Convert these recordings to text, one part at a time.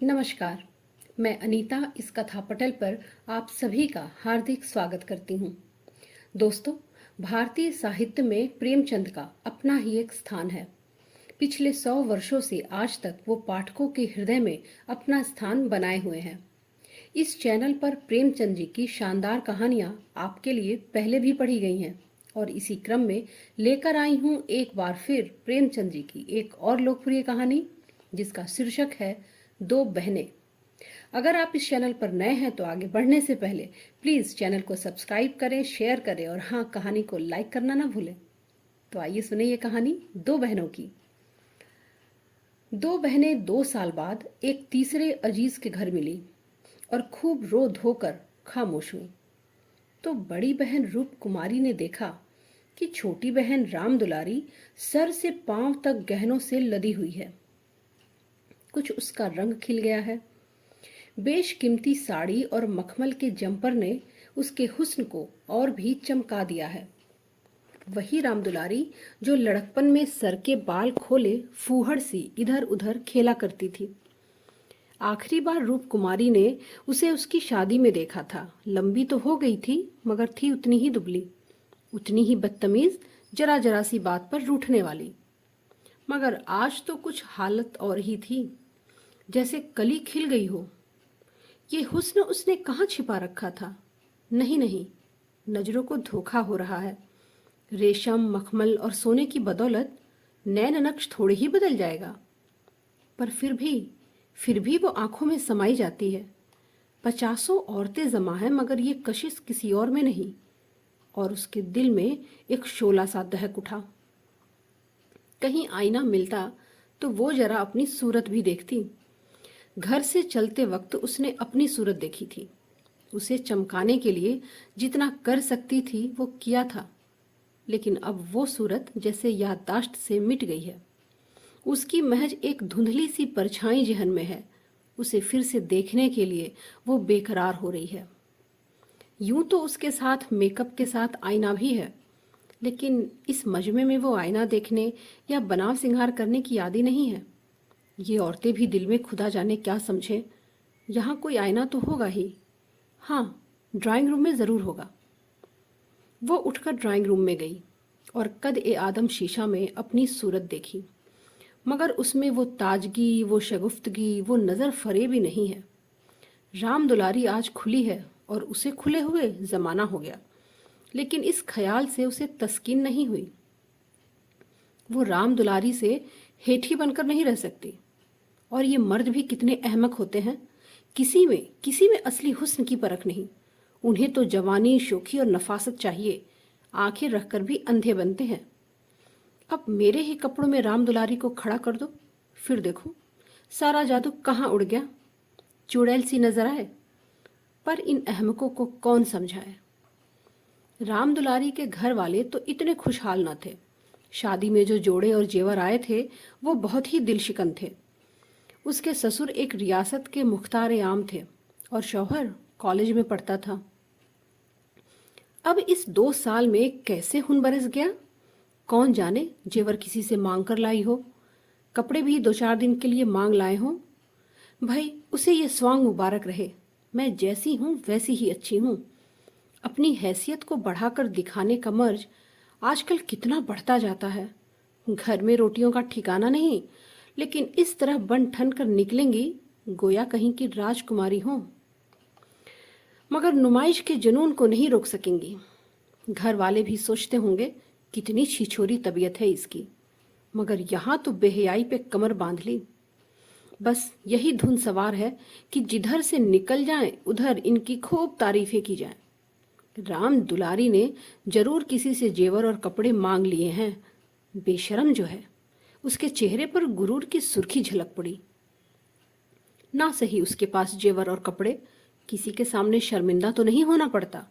नमस्कार। मैं अनीता इस कथा पटल पर आप सभी का हार्दिक स्वागत करती हूँ। दोस्तों, भारतीय साहित्य में प्रेमचंद का अपना ही एक स्थान है। पिछले 100 वर्षों से आज तक वो पाठकों के हृदय में अपना स्थान बनाए हुए हैं। इस चैनल पर प्रेमचंद जी की शानदार कहानियाँ आपके लिए पहले भी पढ़ी गई हैं और इसी क्रम में लेकर आई हूँ एक बार फिर प्रेमचंद जी की एक और लोकप्रिय कहानी, जिसका शीर्षक है दो बहनें। अगर आप इस चैनल पर नए हैं तो आगे बढ़ने से पहले प्लीज चैनल को सब्सक्राइब करें, शेयर करें और हाँ, कहानी को लाइक करना ना भूलें। तो आइए सुने ये कहानी दो बहनों की। दो बहनें 2 साल बाद एक तीसरे अजीज के घर मिली और खूब रो धोकर खामोश हुई। तो बड़ी बहन रूप कुमारी ने देखा कि छोटी बहन राम दुलारी सर से पांव तक गहनों से लदी हुई है। कुछ उसका रंग खिल गया है। बेशकीमती साड़ी और मखमल के जंपर ने उसके हुस्न को और भी चमका दिया है। वही राम दुलारी जो लड़कपन में सर के बाल खोले फूहड़ सी इधर उधर खेला करती थी। आखिरी बार रूप कुमारी ने उसे उसकी शादी में देखा था। लंबी तो हो गई थी मगर थी उतनी ही दुबली, उतनी ही बदतमीज, जरा जरा सी बात पर रूठने वाली। मगर आज तो कुछ हालत और ही थी, जैसे कली खिल गई हो। ये हुस्न उसने कहाँ छिपा रखा था? नहीं नहीं, नजरों को धोखा हो रहा है। रेशम, मखमल और सोने की बदौलत नैन नक्श थोड़े ही बदल जाएगा, पर फिर भी वो आंखों में समाई जाती है। 50 औरतें जमा है मगर ये कशिश किसी और में नहीं। और उसके दिल में एक शोला सा दहक उठा। कहीं आईना मिलता तो वो जरा अपनी सूरत भी देखती। घर से चलते वक्त उसने अपनी सूरत देखी थी। उसे चमकाने के लिए जितना कर सकती थी वो किया था, लेकिन अब वो सूरत जैसे याददाश्त से मिट गई है। उसकी महज एक धुंधली सी परछाई जहन में है। उसे फिर से देखने के लिए वो बेकरार हो रही है। यूं तो उसके साथ मेकअप के साथ आईना भी है, लेकिन इस मजमे में वो आईना देखने या बनाव सिंगार करने की आदी नहीं है। ये औरतें भी दिल में खुदा जाने क्या समझे। यहाँ कोई आईना तो होगा ही। हाँ, ड्राइंग रूम में ज़रूर होगा। वो उठकर ड्राइंग रूम में गई और कद ए आदम शीशा में अपनी सूरत देखी, मगर उसमें वो ताजगी, वो शगुफ्तगी, वो नज़र फरेबी नहीं है। राम दुलारी आज खुली है और उसे खुले हुए ज़माना हो गया, लेकिन इस ख्याल से उसे तस्कीन नहीं हुई। वो राम दुलारी से हेठी बनकर नहीं रह सकती। और ये मर्द भी कितने अहमक होते हैं। किसी में असली हुस्न की परख नहीं। उन्हें तो जवानी, शोखी और नफासत चाहिए। आंखें रखकर भी अंधे बनते हैं। अब मेरे ही कपड़ों में राम दुलारी को खड़ा कर दो, फिर देखो सारा जादू कहाँ उड़ गया। चुड़ैल सी नजर आए, पर इन अहमकों को कौन समझाए। राम दुलारी के घर वाले तो इतने खुशहाल न थे। शादी में जो जोड़े और जेवर आए थे वो बहुत ही दिलशिकन थे। उसके ससुर एक रियासत के मुख्तार आम थे और शौहर कॉलेज में पढ़ता था। अब इस 2 साल में कैसे खून बरस गया, कौन जाने। जेवर किसी से मांग कर लाई हो, कपड़े भी 2-4 दिन के लिए मांग लाए हों। भाई, उसे ये स्वांग मुबारक रहे। मैं जैसी हूँ वैसी ही अच्छी हूँ। अपनी हैसियत को बढ़ाकर दिखाने का मर्ज आजकल कितना बढ़ता जाता है। घर में रोटियों का ठिकाना नहीं, लेकिन इस तरह बन ठन कर निकलेंगी गोया कहीं की राजकुमारी हो। मगर नुमाइश के जुनून को नहीं रोक सकेंगी। घर वाले भी सोचते होंगे कितनी छिछोरी तबीयत है इसकी, मगर यहाँ तो बेहयाई पे कमर बांध ली। बस यही धुन सवार है कि जिधर से निकल जाएं उधर इनकी खूब तारीफें की जाएं। राम दुलारी ने जरूर किसी से जेवर और कपड़े मांग लिए हैं। बेशरम जो है। उसके चेहरे पर गुरूर की सुर्खी झलक पड़ी। ना सही उसके पास जेवर और कपड़े, किसी के सामने शर्मिंदा तो नहीं होना पड़ता।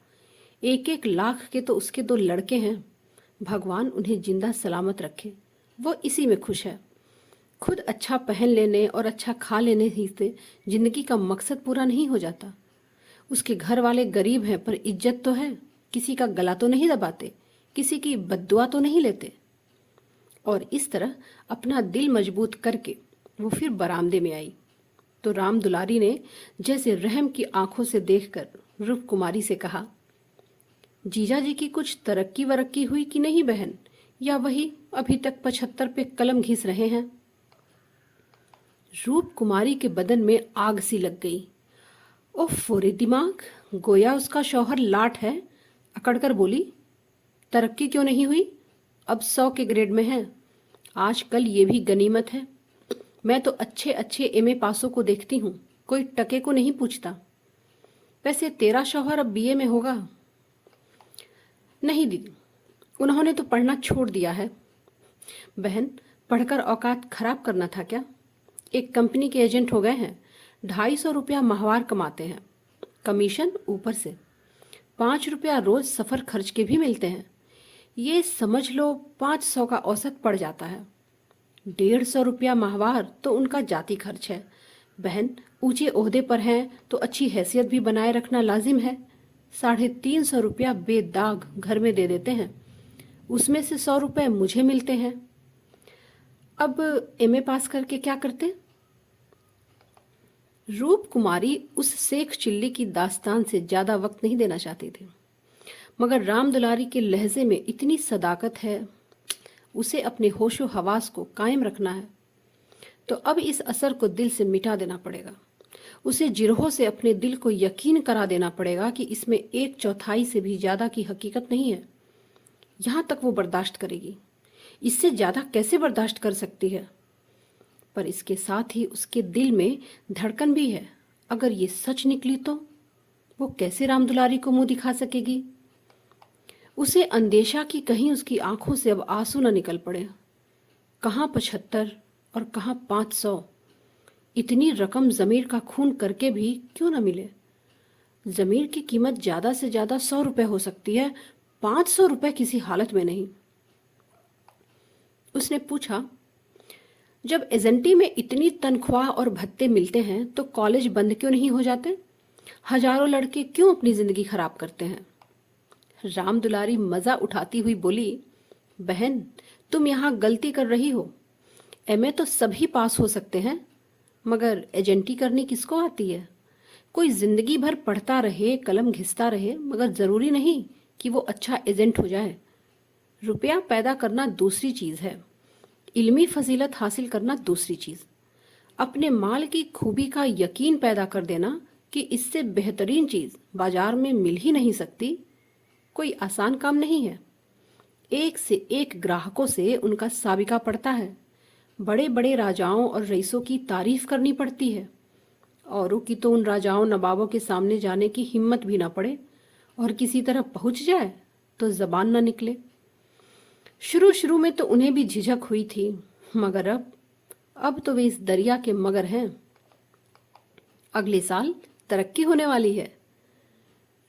1-1 लाख के तो उसके 2 लड़के हैं। भगवान उन्हें जिंदा सलामत रखे। वो इसी में खुश है। खुद अच्छा पहन लेने और अच्छा खा लेने ही से जिंदगी का मकसद पूरा नहीं हो जाता। उसके घर वाले गरीब हैं पर इज्जत तो है। किसी का गला तो नहीं दबाते, किसी की बद्दुआ तो नहीं लेते। और इस तरह अपना दिल मजबूत करके वो फिर बरामदे में आई। तो राम दुलारी ने जैसे रहम की आंखों से देखकर रूप कुमारी से कहा, जीजा जी की कुछ तरक्की वरक्की हुई कि नहीं बहन, या वही अभी तक 75 पे कलम घिस रहे हैं? रूप कुमारी के बदन में आग सी लग गई। ओह फोरे दिमाग, गोया उसका शौहर लाट है। अकड़कर बोली, तरक्की क्यों नहीं हुई? अब 100 के ग्रेड में है। आजकल ये भी गनीमत है। मैं तो अच्छे अच्छे एमए पासों को देखती हूँ, कोई टके को नहीं पूछता। वैसे तेरा शौहर अब बीए में होगा? नहीं दीदी, उन्होंने तो पढ़ना छोड़ दिया है। बहन, पढ़कर औकात खराब करना था क्या? एक कंपनी के एजेंट हो गए हैं, 250 रुपया माहवार कमाते हैं, कमीशन ऊपर से। 5 रुपया रोज सफर खर्च के भी मिलते हैं। ये समझ लो 500 का औसत पड़ जाता है। 150 रुपया माहवार तो उनका जाति खर्च है। बहन, ऊंचे ओहदे पर हैं तो अच्छी हैसियत भी बनाए रखना लाजिम है। 350 रुपया बेदाग घर में दे देते हैं, उसमें से 100 रुपए मुझे मिलते हैं। अब एमए पास करके क्या करते? रूप कुमारी उस शेख चिल्ली की दास्तान से ज्यादा वक्त नहीं देना चाहती थी, मगर राम दुलारी के लहजे में इतनी सदाकत है, उसे अपने होशो हवास को कायम रखना है। तो अब इस असर को दिल से मिटा देना पड़ेगा। उसे जिरहों से अपने दिल को यकीन करा देना पड़ेगा कि इसमें 1/4 से भी ज्यादा की हकीकत नहीं है। यहां तक वो बर्दाश्त करेगी, इससे ज्यादा कैसे बर्दाश्त कर सकती है? पर इसके साथ ही उसके दिल में धड़कन भी है। अगर ये सच निकली तो वो कैसे राम दुलारी को मुंह दिखा सकेगी? उसे अंदेशा कि कहीं उसकी आंखों से अब आंसू न निकल पड़े। कहाँ 75 और कहाँ 500? इतनी रकम जमीर का खून करके भी क्यों न मिले? जमीर की कीमत ज्यादा से ज्यादा 100 रुपए हो सकती है, 500 रुपए किसी हालत में नहीं। उसने पूछा, जब एजेंटी में इतनी तनख्वाह और भत्ते मिलते हैं तो कॉलेज बंद क्यों नहीं हो जाते? हजारों लड़के क्यों अपनी जिंदगी खराब करते हैं? राम दुलारी मजा उठाती हुई बोली, बहन, तुम यहां गलती कर रही हो। एमए तो सभी पास हो सकते हैं, मगर एजेंटी करनी किसको आती है? कोई जिंदगी भर पढ़ता रहे, कलम घिसता रहे, मगर जरूरी नहीं कि वो अच्छा एजेंट हो जाए। रुपया पैदा करना दूसरी चीज है, इल्मी फजीलत हासिल करना दूसरी चीज। अपने माल की खूबी का यकीन पैदा कर देना कि इससे बेहतरीन चीज बाजार में मिल ही नहीं सकती, कोई आसान काम नहीं है। एक से एक ग्राहकों से उनका साबिका पड़ता है। बड़े बड़े राजाओं और रईसों की तारीफ करनी पड़ती है। औरों की तो उन राजाओं नवाबों के सामने जाने की हिम्मत भी ना पड़े, और किसी तरह पहुंच जाए तो जबान ना निकले। शुरू शुरू में तो उन्हें भी झिझक हुई थी, मगर अब तो वे इस दरिया के मगर हैं। अगले साल तरक्की होने वाली है।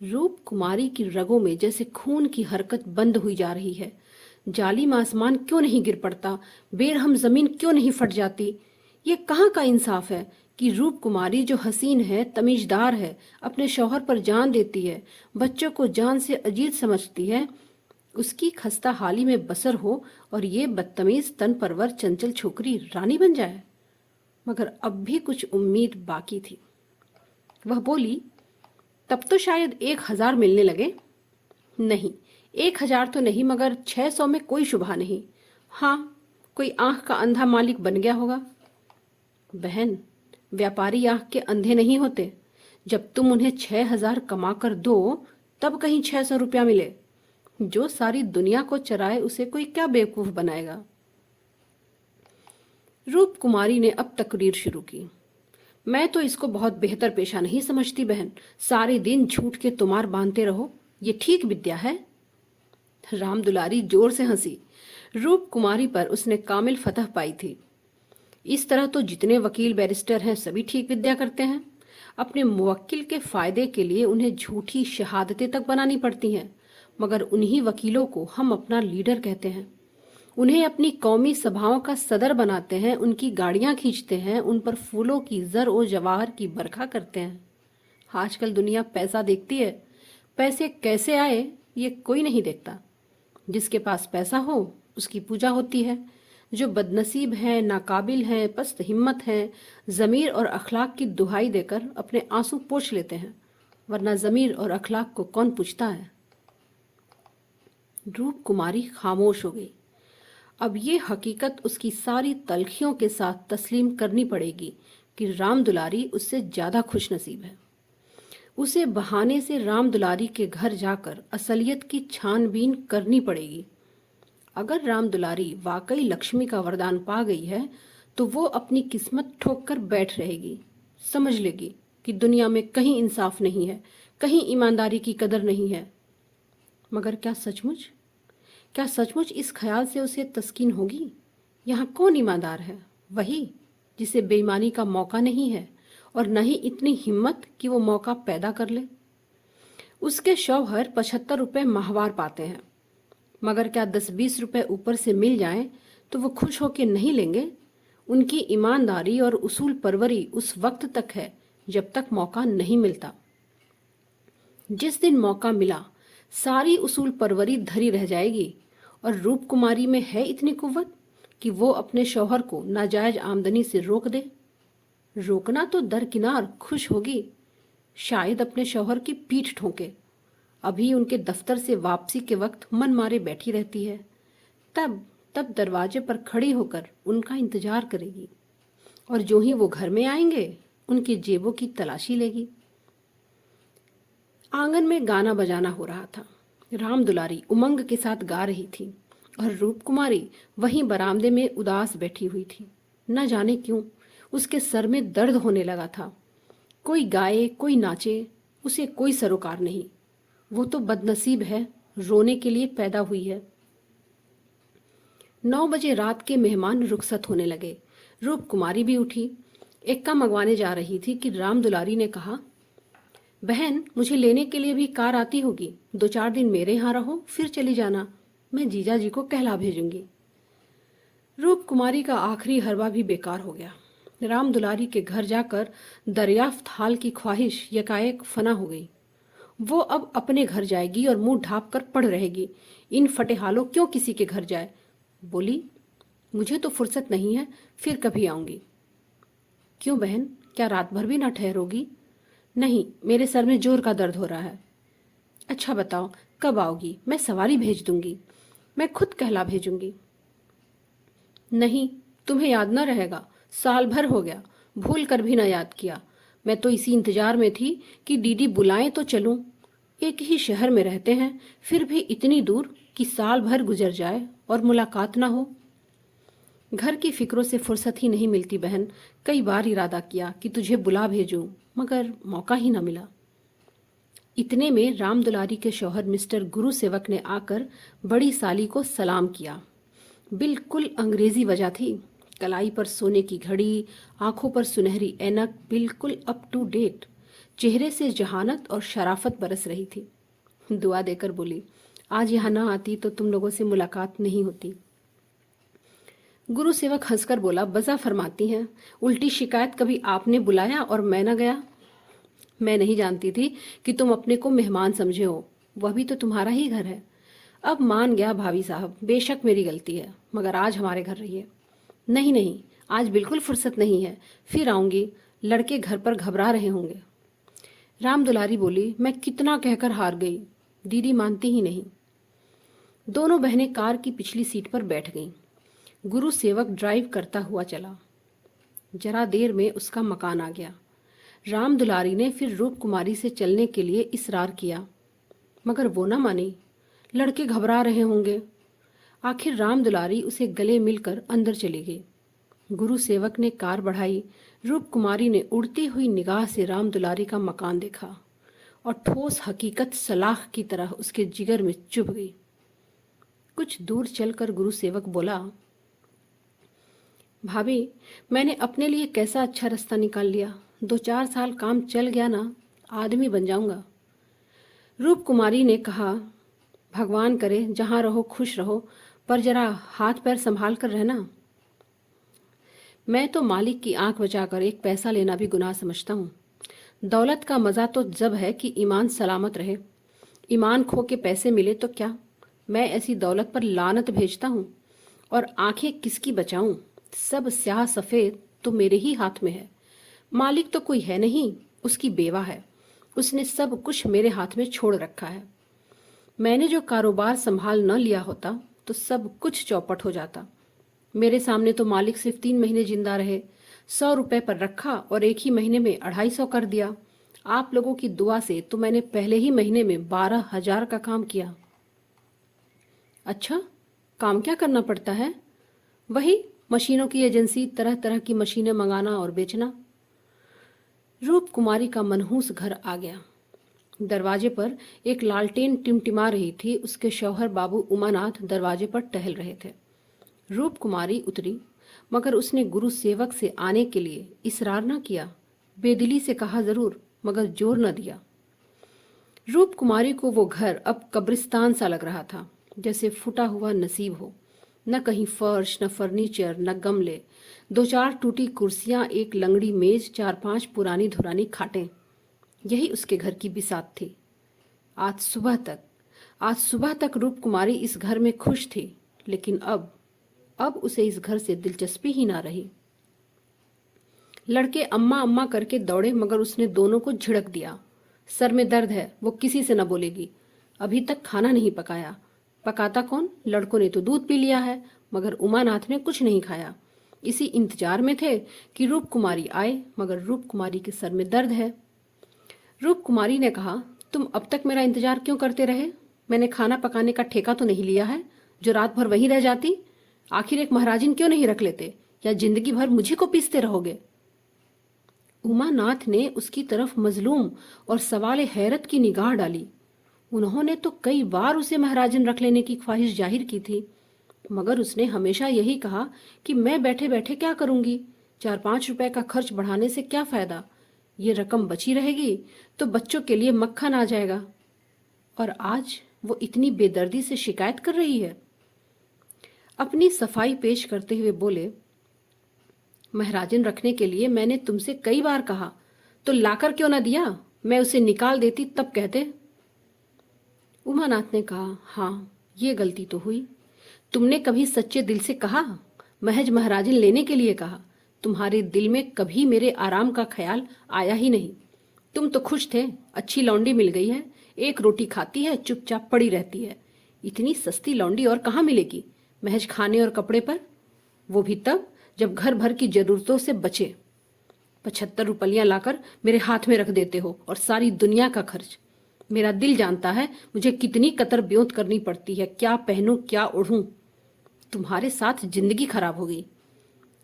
रूप कुमारी की रगों में जैसे खून की हरकत बंद हुई जा रही है। जालिम आसमान क्यों नहीं गिर पड़ता, बेरहम जमीन क्यों नहीं फट जाती? ये कहाँ का इंसाफ है कि रूप कुमारी जो हसीन है, तमीजदार है, अपने शौहर पर जान देती है, बच्चों को जान से अजीज समझती है, उसकी खस्ता हाली में बसर हो और ये बदतमीज तन परवर चंचल छोकरी रानी बन जाए? मगर अब भी कुछ उम्मीद बाकी थी। वह बोली, तब तो शायद 1000 मिलने लगे। नहीं, 1000 तो नहीं, मगर 600 में कोई शुबहा नहीं। हाँ, कोई आंख का अंधा मालिक बन गया होगा। बहन, व्यापारी आंख के अंधे नहीं होते। जब तुम उन्हें 6000 कमा कर दो, तब कहीं 600 रुपया मिले। जो सारी दुनिया को चराए उसे कोई क्या बेवकूफ बनाएगा? रूप कुमारी ने अब तकरीर शुरू की। मैं तो इसको बहुत बेहतर पेशा नहीं समझती बहन। सारे दिन झूठ के तुमार बांधते रहो, ये ठीक विद्या है? राम दुलारी जोर से हंसी। रूप कुमारी पर उसने कामिल फतह पाई थी। इस तरह तो जितने वकील बैरिस्टर हैं सभी ठीक विद्या करते हैं। अपने मुवक्किल के फायदे के लिए उन्हें झूठी शहादतें तक बनानी पड़ती हैं, मगर उन्हीं वकीलों को हम अपना लीडर कहते हैं। उन्हें अपनी कौमी सभाओं का सदर बनाते हैं, उनकी गाड़ियां खींचते हैं, उन पर फूलों की जर और जवाहर की बरखा करते हैं। आजकल दुनिया पैसा देखती है, पैसे कैसे आए ये कोई नहीं देखता। जिसके पास पैसा हो उसकी पूजा होती है, जो बदनसीब हैं, नाकाबिल हैं, पस्त हिम्मत हैं, ज़मीर और अखलाक की दुहाई देकर अपने आंसू पोंछ लेते हैं, वरना ज़मीर और अखलाक को कौन पूछता है। रूप कुमारी खामोश हो गई। अब ये हकीकत उसकी सारी तलखियों के साथ तस्लीम करनी पड़ेगी कि राम दुलारी उससे ज़्यादा खुश नसीब है। उसे बहाने से राम दुलारी के घर जाकर असलियत की छानबीन करनी पड़ेगी। अगर राम दुलारी वाकई लक्ष्मी का वरदान पा गई है तो वो अपनी किस्मत ठोक कर बैठ रहेगी। समझ लेगी कि दुनिया में कहीं इंसाफ नहीं है, कहीं ईमानदारी की कदर नहीं है। मगर क्या सचमुच इस ख्याल से उसे तस्कीन होगी? यहाँ कौन ईमानदार है? वही जिसे बेईमानी का मौका नहीं है और न ही इतनी हिम्मत कि वो मौका पैदा कर ले। उसके शौहर 75 रुपये माहवार पाते हैं, मगर क्या 10-20 रुपए ऊपर से मिल जाएं तो वो खुश होकर नहीं लेंगे? उनकी ईमानदारी और उसूल परवरी उस वक्त तक है जब तक मौका नहीं मिलता। जिस दिन मौका मिला सारी उसूल परवरी धरी रह जाएगी। और रूप कुमारी में है इतनी कुव्वत कि वो अपने शौहर को नाजायज आमदनी से रोक दे। रोकना तो दरकिनार खुश होगी, शायद अपने शौहर की पीठ ठोके। अभी उनके दफ्तर से वापसी के वक्त मन मारे बैठी रहती है, तब दरवाजे पर खड़ी होकर उनका इंतजार करेगी और जो ही वो घर में आएंगे उनकी जेबों की तलाशी लेगी। आंगन में गाना बजाना हो रहा था। राम दुलारी उमंग के साथ गा रही थी और रूप कुमारी वहीं बरामदे में उदास बैठी हुई थी। न जाने क्यों उसके सर में दर्द होने लगा था। कोई गाए कोई नाचे, उसे कोई सरोकार नहीं। वो तो बदनसीब है, रोने के लिए पैदा हुई है। 9 बजे रात के मेहमान रुखसत होने लगे। रूप कुमारी भी उठी, एक्का मंगवाने जा रही थी कि राम दुलारी ने कहा, बहन मुझे लेने के लिए भी कार आती होगी, 2-4 दिन मेरे यहाँ रहो फिर चली जाना, मैं जीजा जी को कहला भेजूंगी। रूप कुमारी का आखिरी हरवा भी बेकार हो गया। राम दुलारी के घर जाकर दरियाफ्त हाल की ख्वाहिश यकाएक फना हो गई। वो अब अपने घर जाएगी और मुंह ढाँप कर पड़ रहेगी। इन फटेहालों क्यों किसी के घर जाए। बोली, मुझे तो फुर्सत नहीं है, फिर कभी आऊंगी। क्यों बहन, क्या रात भर भी ना ठहरोगी? नहीं, मेरे सर में जोर का दर्द हो रहा है। अच्छा बताओ कब आओगी, मैं सवारी भेज दूंगी, मैं खुद कहला भेजूंगी। नहीं, तुम्हें याद न रहेगा, साल भर हो गया, भूल कर भी ना याद किया। मैं तो इसी इंतजार में थी कि दीदी बुलाएं तो चलूं। एक ही शहर में रहते हैं, फिर भी इतनी दूर कि साल भर गुजर जाए और मुलाकात ना हो। घर की फिक्रों से फुर्सत ही नहीं मिलती बहन। कई बार इरादा किया कि तुझे बुला भेजूं, मगर मौका ही ना मिला। इतने में राम दुलारी के शौहर मिस्टर गुरु सेवक ने आकर बड़ी साली को सलाम किया। बिल्कुल अंग्रेजी वजह थी। कलाई पर सोने की घड़ी, आंखों पर सुनहरी ऐनक, बिल्कुल अप टू डेट। चेहरे से जहानत और शराफत बरस रही थी। दुआ देकर बोली, आज यहाँ ना आती तो तुम लोगों से मुलाकात नहीं होती। गुरु सेवक हंसकर बोला, बजा फरमाती हैं, उल्टी शिकायत कभी आपने बुलाया और मैं न गया। मैं नहीं जानती थी कि तुम अपने को मेहमान समझे हो, वह भी तो तुम्हारा ही घर है। अब मान गया भाभी साहब, बेशक मेरी गलती है, मगर आज हमारे घर रहिए। नहीं नहीं, आज बिल्कुल फुर्सत नहीं है, फिर आऊंगी, लड़के घर पर घबरा रहे होंगे। राम दुलारी बोली, मैं कितना कहकर हार गई, दीदी मानती ही नहीं। दोनों बहनें कार की पिछली सीट पर बैठ गईं। गुरु सेवक ड्राइव करता हुआ चला। जरा देर में उसका मकान आ गया। राम दुलारी ने फिर रूप कुमारी से चलने के लिए इसरार किया, मगर वो ना मानी। लड़के घबरा रहे होंगे। आखिर राम दुलारी उसे गले मिलकर अंदर चली गई। गुरु सेवक ने कार बढ़ाई। रूप कुमारी ने उड़ती हुई निगाह से राम दुलारी का मकान देखा और ठोस हकीकत सलाख की तरह उसके जिगर में चुभ गई। कुछ दूर चलकर गुरु सेवक बोला, भाभी, मैंने अपने लिए कैसा अच्छा रास्ता निकाल लिया। 2-4 साल काम चल गया ना, आदमी बन जाऊंगा। रूप कुमारी ने कहा, भगवान करे जहाँ रहो खुश रहो, पर जरा हाथ पैर संभाल कर रहना। मैं तो मालिक की आंख बचाकर एक पैसा लेना भी गुनाह समझता हूँ। दौलत का मज़ा तो जब है कि ईमान सलामत रहे। ईमान खो के पैसे मिले तो क्या, मैं ऐसी दौलत पर लानत भेजता हूँ। और आंखें किसकी बचाऊं? सब स्याह सफेद तो मेरे ही हाथ में है। मालिक तो कोई है नहीं, उसकी बेवा है। उसने सब कुछ मेरे हाथ में छोड़ रखा है। मैंने जो कारोबार संभाल न लिया होता तो सब कुछ चौपट हो जाता। मेरे सामने तो मालिक सिर्फ 3 महीने जिंदा रहे, 100 रुपए पर रखा और एक ही महीने में 250 कर दिया। आप लोगों की दुआ से तो मैंने पहले ही महीने में 12,000 का काम किया। अच्छा, काम क्या करना पड़ता है? वही मशीनों की एजेंसी, तरह तरह की मशीनें मंगाना और बेचना। रूप कुमारी का मनहूस घर आ गया। दरवाजे पर एक लालटेन टिमटिमा रही थी। उसके शौहर बाबू उमानाथ दरवाजे पर टहल रहे थे। रूप कुमारी उतरी, मगर उसने गुरु सेवक से आने के लिए इसरार न किया। बेदिली से कहा जरूर, मगर जोर न दिया। रूप कुमारी को वो घर अब कब्रिस्तान सा लग रहा था, जैसे फूटा हुआ नसीब हो। न कहीं फर्श, न फर्नीचर, न गमले, 2-4 टूटी कुर्सियां, एक लंगड़ी मेज, 4-5 पुरानी धुरानी खाटें। यही उसके घर की बिसात थी। आज सुबह तक रूप कुमारी इस घर में खुश थी, लेकिन अब उसे इस घर से दिलचस्पी ही ना रही। लड़के अम्मा अम्मा करके दौड़े, मगर उसने दोनों को झिड़क दिया। सर में दर्द है, वो किसी से न बोलेगी। अभी तक खाना नहीं पकाया। पकाता कौन? लड़कों ने तो दूध पी लिया है, मगर उमानाथ ने कुछ नहीं खाया। इसी इंतजार में थे कि रूप कुमारी आए, मगर रूप कुमारी के सर में दर्द है। रूप कुमारी ने कहा, तुम अब तक मेरा इंतजार क्यों करते रहे? मैंने खाना पकाने का ठेका तो नहीं लिया है जो रात भर वहीं रह जाती। आखिर एक महाराजिन क्यों नहीं रख लेते, या जिंदगी भर मुझी को पीसते रहोगे? उमानाथ ने उसकी तरफ मजलूम और सवाल हैरत की निगाह डाली। उन्होंने तो कई बार उसे महाराजन रख लेने की ख्वाहिश जाहिर की थी, मगर उसने हमेशा यही कहा कि मैं बैठे बैठे क्या करूंगी, 4-5 रुपए का खर्च बढ़ाने से क्या फायदा? ये रकम बची रहेगी तो बच्चों के लिए मक्खन आ जाएगा। और आज वो इतनी बेदर्दी से शिकायत कर रही है। अपनी सफाई पेश करते हुए बोले, महाराजन रखने के लिए मैंने तुमसे कई बार कहा, तो लाकर क्यों ना दिया? मैं उसे निकाल देती तब कहते। उमानाथ ने कहा, हाँ, ये गलती तो हुई। तुमने कभी सच्चे दिल से कहा? महज महाराजन लेने के लिए कहा। तुम्हारे दिल में कभी मेरे आराम का ख्याल आया ही नहीं। तुम तो खुश थे, अच्छी लौंडी मिल गई है, एक रोटी खाती है, चुपचाप पड़ी रहती है। इतनी सस्ती लौंडी और कहाँ मिलेगी, महज खाने और कपड़े पर? वो भी तब जब घर भर की जरूरतों से बचे। 75 रुपलियां लाकर मेरे हाथ में रख देते हो, और सारी दुनिया का खर्च। मेरा दिल जानता है मुझे कितनी कतर ब्योंत करनी पड़ती है, क्या पहनूं क्या ओढ़ूं। तुम्हारे साथ जिंदगी खराब हो गई।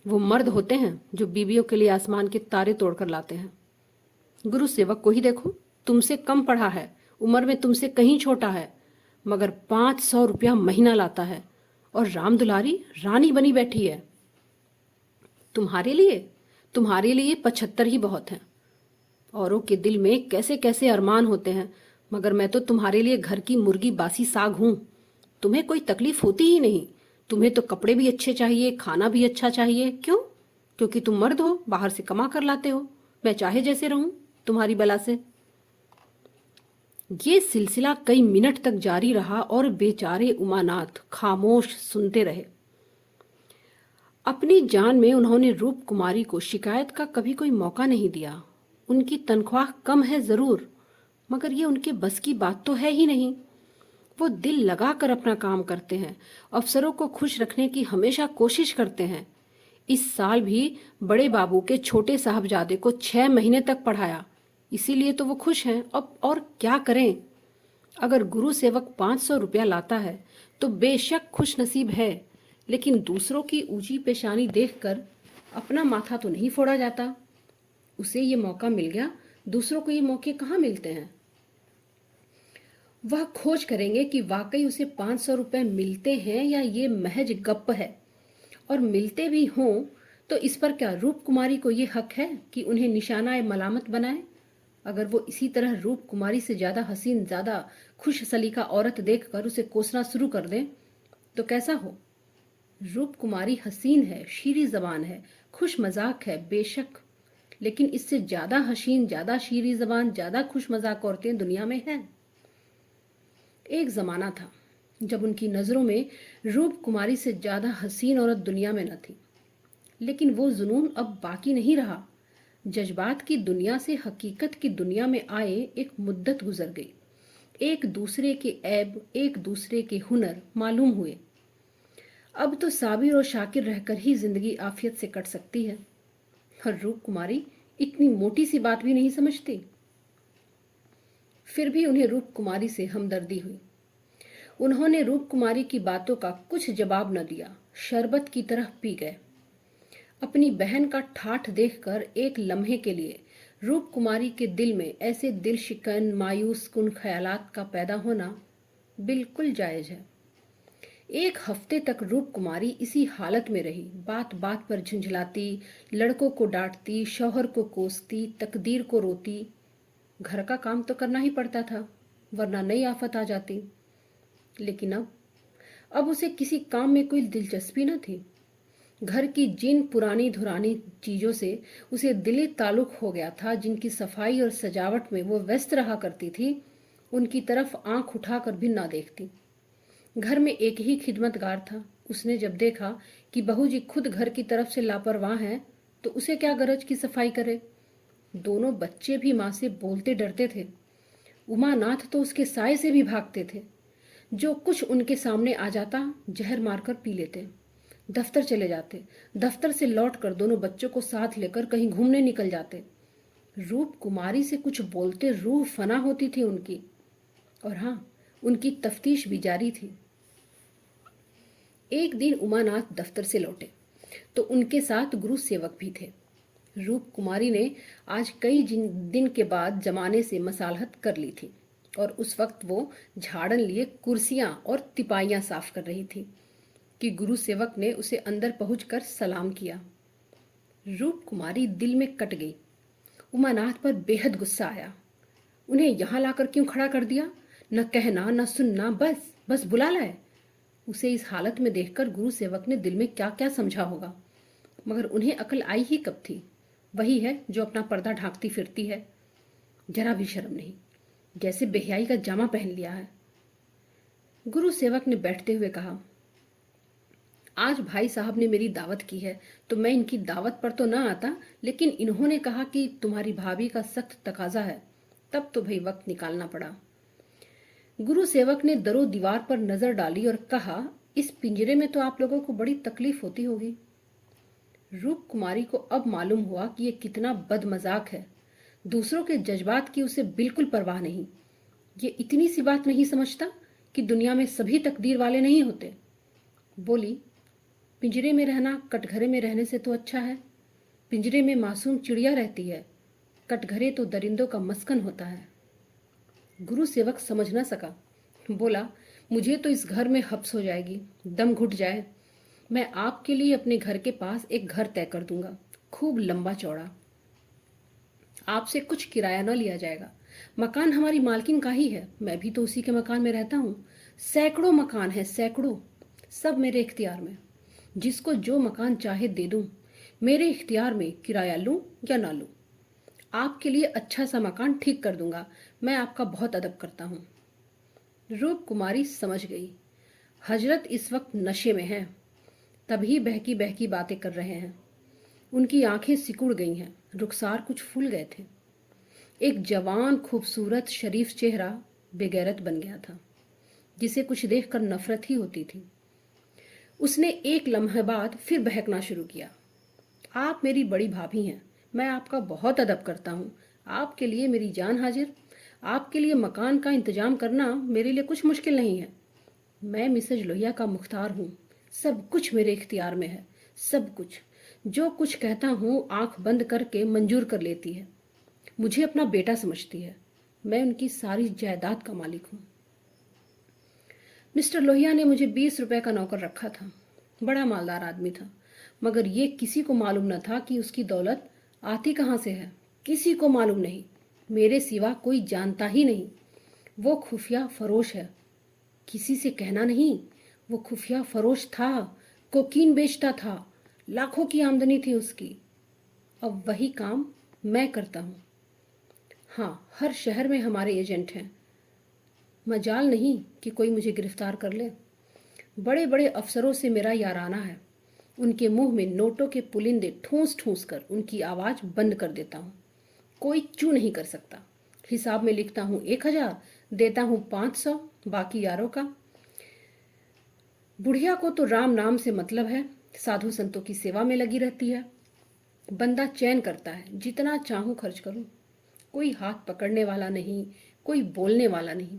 वो मर्द होते हैं जो बीवियों के लिए आसमान के तारे तोड़कर लाते हैं। गुरु सेवक को ही देखो, तुमसे कम पढ़ा है, उम्र में तुमसे कहीं छोटा है, मगर 500 रुपया महीना लाता है, और राम दुलारी रानी बनी बैठी है। तुम्हारे लिए 75 ही बहुत हैं। औरों के दिल में कैसे कैसे अरमान होते हैं, मगर मैं तो तुम्हारे लिए घर की मुर्गी बासी साग हूं। तुम्हें कोई तकलीफ होती ही नहीं। तुम्हें तो कपड़े भी अच्छे चाहिए, खाना भी अच्छा चाहिए। क्यों? क्योंकि तुम मर्द हो, बाहर से कमा कर लाते हो। मैं चाहे जैसे रहूं तुम्हारी बला से। ये सिलसिला कई मिनट तक जारी रहा और बेचारे उमानाथ खामोश सुनते रहे। अपनी जान में उन्होंने रूप कुमारी को शिकायत का कभी कोई मौका नहीं दिया। उनकी तनख्वाह कम है जरूर, मगर ये उनके बस की बात तो है ही नहीं। वो दिल लगाकर अपना काम करते हैं, अफसरों को खुश रखने की हमेशा कोशिश करते हैं। इस साल भी बड़े बाबू के छोटे साहबजादे को 6 महीने तक पढ़ाया, इसीलिए तो वो खुश हैं। अब और क्या करें? अगर गुरु सेवक 500 रुपया लाता है तो बेशक खुश नसीब है, लेकिन दूसरों की ऊंची पेशानी देखकर अपना माथा तो नहीं फोड़ा जाता। उसे ये मौका मिल गया, दूसरों को ये मौके कहाँ मिलते हैं? वह खोज करेंगे कि वाकई उसे 500 रुपए मिलते हैं या ये महज गप्प है। और मिलते भी हों तो इस पर क्या रूप कुमारी को ये हक है कि उन्हें निशाना मलामत बनाए? अगर वो इसी तरह रूप कुमारी से ज्यादा हसीन, ज्यादा खुश सलीका औरत देखकर उसे कोसना शुरू कर दें तो कैसा हो? रूप कुमारी हसीन है, शीरी जबान है, खुश मजाक है बेशक, लेकिन इससे ज्यादा हसीन, ज्यादा शीरी जबान, ज्यादा खुश मजाक औरतें दुनिया में हैं। एक जमाना था जब उनकी नज़रों में रूप कुमारी से ज़्यादा हसीन औरत दुनिया में न थी। लेकिन वो जुनून अब बाकी नहीं रहा। जज्बात की दुनिया से हकीकत की दुनिया में आए एक मुद्दत गुजर गई। एक दूसरे के ऐब, एक दूसरे के हुनर मालूम हुए। अब तो साबिर और शाकिर रहकर ही जिंदगी आफियत से कट सकती है। और रूप कुमारी इतनी मोटी सी बात भी नहीं समझती। फिर भी उन्हें रूप कुमारी से हमदर्दी हुई। उन्होंने रूप कुमारी की बातों का कुछ जवाब न दिया, शरबत की तरह पी गए। अपनी बहन का ठाठ देखकर एक लम्हे के लिए रूप कुमारी के दिल में ऐसे दिल शिकन मायूस कुन ख्यालात का पैदा होना बिल्कुल जायज है। एक हफ्ते तक रूप कुमारी इसी हालत में रही, बात बात पर झुंझलाती, लड़कों को डांटती, शौहर को कोसती, तकदीर को रोती। घर का काम तो करना ही पड़ता था, वरना नई आफत आ जाती। लेकिन अब उसे किसी काम में कोई दिलचस्पी न थी। घर की जिन पुरानी धुरानी चीजों से उसे दिली ताल्लुक हो गया था, जिनकी सफाई और सजावट में वो व्यस्त रहा करती थी, उनकी तरफ आंख उठाकर भी ना देखती। घर में एक ही खिदमतगार था। उसने जब देखा कि बहू जी खुद घर की तरफ से लापरवाह हैं, तो उसे क्या गरज की सफाई करे। दोनों बच्चे भी माँ से बोलते डरते थे। उमानाथ तो उसके साय से भी भागते थे। जो कुछ उनके सामने आ जाता जहर मारकर पी लेते। दफ्तर चले जाते। दफ्तर से लौटकर दोनों बच्चों को साथ लेकर कहीं घूमने निकल जाते। रूप कुमारी से कुछ बोलते रूह फना होती थी उनकी। और हाँ, उनकी तफ्तीश भी जारी थी। एक दिन उमानाथ दफ्तर से लौटे तो उनके साथ गुरु सेवक भी थे। रूप कुमारी ने आज कई दिन के बाद जमाने से मसालहत कर ली थी और उस वक्त वो झाड़न लिए कुर्सियां और तिपाइयां साफ कर रही थी कि गुरु सेवक ने उसे अंदर पहुंचकर सलाम किया। रूप कुमारी दिल में कट गई। उमानाथ पर बेहद गुस्सा आया। उन्हें यहां लाकर क्यों खड़ा कर दिया? न कहना न सुनना, बस बस बुला लाए। उसे इस हालत में देखकर गुरु सेवक ने दिल में क्या क्या समझा होगा, मगर उन्हें अकल आई ही कब थी। वही है जो अपना पर्दा ढांकती फिरती है, जरा भी शर्म नहीं, जैसे बेहयाई का जामा पहन लिया है। गुरु सेवक ने बैठते हुए कहा, आज भाई साहब ने मेरी दावत की है तो मैं इनकी दावत पर तो ना आता, लेकिन इन्होंने कहा कि तुम्हारी भाभी का सख्त तकाजा है, तब तो भाई वक्त निकालना पड़ा। गुरु सेवक ने दरो दीवार पर नजर डाली और कहा, इस पिंजरे में तो आप लोगों को बड़ी तकलीफ होती होगी। रूप कुमारी को अब मालूम हुआ कि ये कितना बदमजाक है। दूसरों के जज्बात की उसे बिल्कुल परवाह नहीं। ये इतनी सी बात नहीं समझता कि दुनिया में सभी तकदीर वाले नहीं होते। बोली, पिंजरे में रहना कटघरे में रहने से तो अच्छा है। पिंजरे में मासूम चिड़िया रहती है, कटघरे तो दरिंदों का मस्कन होता है। गुरु सेवक समझ न सका। बोला, मुझे तो इस घर में हब्स हो जाएगी, दम घुट जाए। मैं आपके लिए अपने घर के पास एक घर तय कर दूंगा, खूब लंबा चौड़ा। आपसे कुछ किराया न लिया जाएगा। मकान हमारी मालकिन का ही है, मैं भी तो उसी के मकान में रहता हूँ। सैकड़ों मकान है, सैकड़ों, सब मेरे इख्तियार में। जिसको जो मकान चाहे दे दूं। मेरे इख्तियार में, किराया लूं या ना लूं। आपके लिए अच्छा सा मकान ठीक कर दूंगा। मैं आपका बहुत अदब करता हूं। रूप कुमारी समझ गई, हजरत इस वक्त नशे में हैं, तभी बहकी बहकी बातें कर रहे हैं। उनकी आंखें सिकुड़ गई हैं, रुखसार कुछ फूल गए थे। एक जवान खूबसूरत शरीफ चेहरा बेगैरत बन गया था, जिसे कुछ देखकर नफरत ही होती थी। उसने एक लम्हे बाद फिर बहकना शुरू किया। आप मेरी बड़ी भाभी हैं, मैं आपका बहुत अदब करता हूँ। आपके लिए मेरी जान हाजिर। आपके लिए मकान का इंतजाम करना मेरे लिए कुछ मुश्किल नहीं है। मैं मिसेज लोहिया का मुख्तार हूँ, सब कुछ मेरे इख्तियार में है। सब कुछ, जो कुछ कहता हूँ आंख बंद करके मंजूर कर लेती है। मुझे अपना बेटा समझती है। मैं उनकी सारी जायदाद का मालिक हूँ। मिस्टर लोहिया ने मुझे 20 रुपए का नौकर रखा था। बड़ा मालदार आदमी था, मगर ये किसी को मालूम न था कि उसकी दौलत आती कहाँ से है। किसी को मालूम नहीं, मेरे सिवा कोई जानता ही नहीं। वो खुफिया फरोश है, किसी से कहना नहीं। वो खुफिया फरोश था, कोकीन बेचता था, लाखों की आमदनी थी उसकी। अब वही काम मैं करता हूँ। हाँ, हर शहर में हमारे एजेंट हैं। मजाल नहीं कि कोई मुझे गिरफ्तार कर ले। बड़े बड़े अफसरों से मेरा याराना है। उनके मुंह में नोटों के पुलिंदे ठूंस ठूंस कर उनकी आवाज बंद कर देता हूँ। कोई चू नहीं कर सकता। हिसाब में लिखता हूँ 1,000, देता हूँ 500, बाकी यारों का। बुढ़िया को तो राम नाम से मतलब है, साधु संतों की सेवा में लगी रहती है। बंदा चैन करता है, जितना चाहूं खर्च करूं। कोई हाथ पकड़ने वाला नहीं, कोई बोलने वाला नहीं।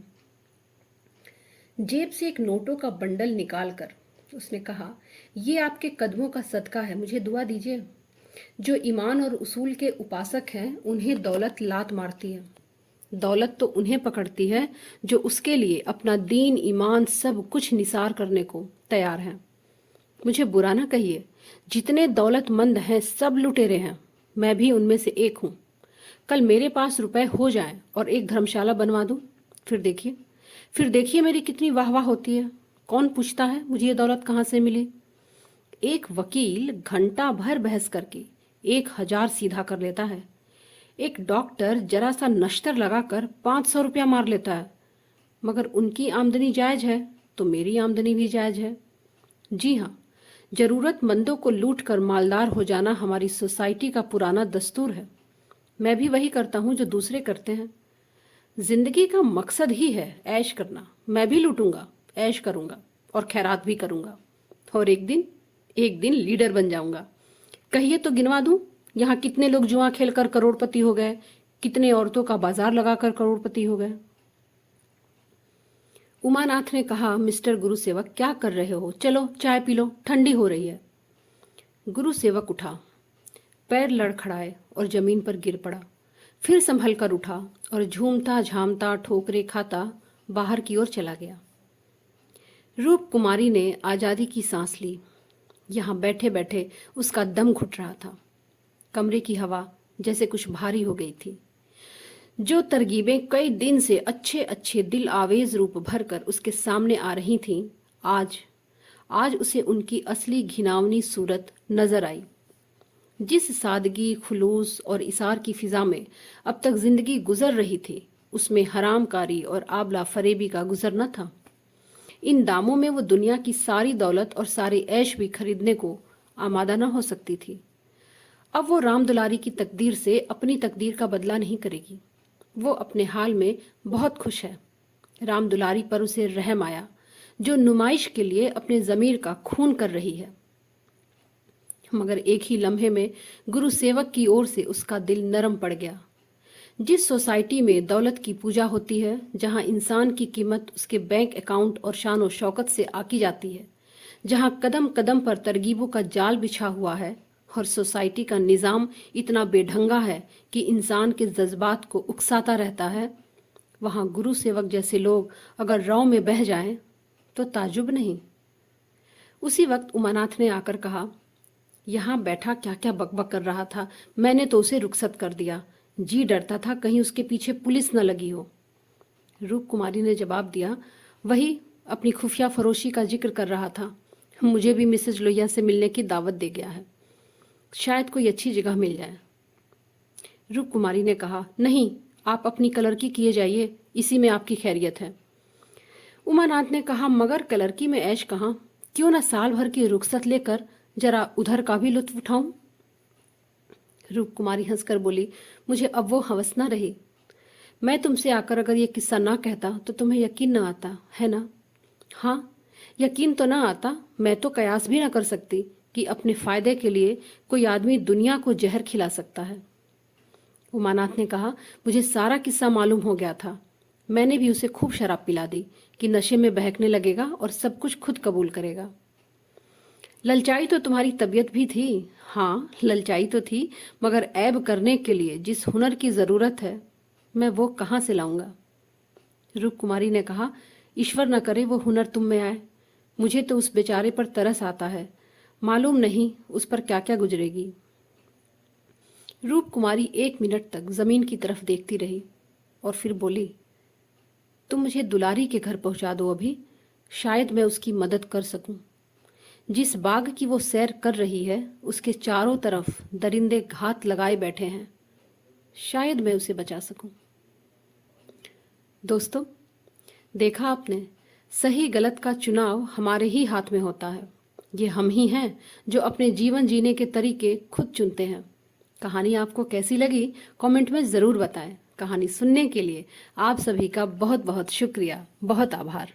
जेब से एक नोटों का बंडल निकालकर उसने कहा, ये आपके कदमों का सदका है, मुझे दुआ दीजिए। जो ईमान और उसूल के उपासक हैं उन्हें दौलत लात मारती है। दौलत तो उन्हें पकड़ती है जो उसके लिए अपना दीन ईमान सब कुछ निसार करने को तैयार हैं। मुझे बुरा ना कहिए, जितने दौलतमंद हैं सब लुटेरे हैं। मैं भी उनमें से एक हूं। कल मेरे पास रुपए हो जाएं और एक धर्मशाला बनवा दूं, फिर देखिए मेरी कितनी वाह वाह होती है। कौन पूछता है मुझे ये दौलत कहाँ से मिली। एक वकील घंटा भर बहस करके 1,000 सीधा कर लेता है। एक डॉक्टर जरा सा नश्तर लगाकर 500 रुपया मार लेता है। मगर उनकी आमदनी जायज है तो मेरी आमदनी भी जायज है। जी हाँ, जरूरतमंदों को लूट कर मालदार हो जाना हमारी सोसाइटी का पुराना दस्तूर है। मैं भी वही करता हूँ जो दूसरे करते हैं। जिंदगी का मकसद ही है ऐश करना। मैं भी लूटूंगा, ऐश करूंगा और खैरात भी करूंगा, और एक दिन लीडर बन जाऊंगा। कहिए तो गिनवा दूं, यहाँ कितने लोग जुआ खेलकर करोड़पति हो गए, कितने औरतों का बाजार लगाकर करोड़पति हो गए। उमानाथ ने कहा, मिस्टर गुरुसेवक क्या कर रहे हो, चलो चाय पी लो, ठंडी हो रही है। गुरुसेवक उठा, पैर लड़खड़ाए और जमीन पर गिर पड़ा। फिर संभल कर उठा और झूमता झामता ठोकरे खाता बाहर की ओर चला गया। रूप कुमारी ने आजादी की सांस ली। यहाँ बैठे बैठे उसका दम घुट रहा था। कमरे की हवा जैसे कुछ भारी हो गई थी। जो तरकीबें कई दिन से अच्छे अच्छे दिल आवेज रूप भरकर उसके सामने आ रही थीं, आज उसे उनकी असली घिनावनी सूरत नजर आई। जिस सादगी, खुलूस और इसार की फिजा में अब तक जिंदगी गुजर रही थी, उसमें हरामकारी और आबला फरेबी का गुजर न था। इन दामों में वो दुनिया की सारी दौलत और सारे ऐश भी खरीदने को आमादा न हो सकती थी। अब वो राम दुलारी की तकदीर से अपनी तकदीर का बदला नहीं करेगी। वो अपने हाल में बहुत खुश है। राम दुलारी पर उसे रहम आया, जो नुमाइश के लिए अपने जमीर का खून कर रही है। मगर एक ही लम्हे में गुरु सेवक की ओर से उसका दिल नरम पड़ गया। जिस सोसाइटी में दौलत की पूजा होती है, जहां इंसान की कीमत उसके बैंक अकाउंट और शान शौकत से आकी जाती है, जहां कदम कदम पर तरगीबों का जाल बिछा हुआ है और सोसाइटी का निज़ाम इतना बेढंगा है कि इंसान के जज्बात को उकसाता रहता है, वहां गुरु सेवक जैसे लोग अगर रौ में बह जाएं तो ताजुब नहीं। उसी वक्त उमानाथ ने आकर कहा, यहाँ बैठा क्या क्या बकबक कर रहा था, मैंने तो उसे रुखसत कर दिया। जी डरता था कहीं उसके पीछे पुलिस न लगी हो। रूप कुमारी ने जवाब दिया, वही अपनी खुफिया फरोशी का जिक्र कर रहा था। मुझे भी मिसेज लोहिया से मिलने की दावत दे गया है, शायद कोई अच्छी जगह मिल जाए। रूप कुमारी ने कहा, नहीं, आप अपनी कलरकी किए जाइए, इसी में आपकी खैरियत है। उमानाथ ने कहा, मगर कलरकी में ऐश कहाँ, क्यों ना साल भर की रुखसत लेकर जरा उधर का भी लुत्फ उठाऊं। रूप कुमारी हंसकर बोली, मुझे अब वो हवस न रही। मैं तुमसे आकर अगर ये किस्सा ना कहता तो तुम्हें यकीन ना आता, है ना? हाँ, यकीन तो ना आता, मैं तो कयास भी ना कर सकती कि अपने फायदे के लिए कोई आदमी दुनिया को जहर खिला सकता है। उमानाथ ने कहा, मुझे सारा किस्सा मालूम हो गया था। मैंने भी उसे खूब शराब पिला दी कि नशे में बहकने लगेगा और सब कुछ खुद कबूल करेगा। ललचाई तो तुम्हारी तबीयत भी थी। हाँ, ललचाई तो थी, मगर ऐब करने के लिए जिस हुनर की जरूरत है, मैं वो कहाँ से लाऊंगा? रूप कुमारी ने कहा, ईश्वर न करे वो हुनर तुम में आए। मुझे तो उस बेचारे पर तरस आता है, मालूम नहीं उस पर क्या क्या गुजरेगी। रूप कुमारी 1 मिनट तक जमीन की तरफ देखती रही और फिर बोली, तुम मुझे दुलारी के घर पहुंचा दो अभी, शायद मैं उसकी मदद कर सकूं। जिस बाग की वो सैर कर रही है उसके चारों तरफ दरिंदे घात लगाए बैठे हैं, शायद मैं उसे बचा सकूं। दोस्तों, देखा आपने, सही गलत का चुनाव हमारे ही हाथ में होता है। ये हम ही हैं जो अपने जीवन जीने के तरीके खुद चुनते हैं। कहानी आपको कैसी लगी कमेंट में ज़रूर बताएं। कहानी सुनने के लिए आप सभी का बहुत बहुत शुक्रिया, बहुत आभार।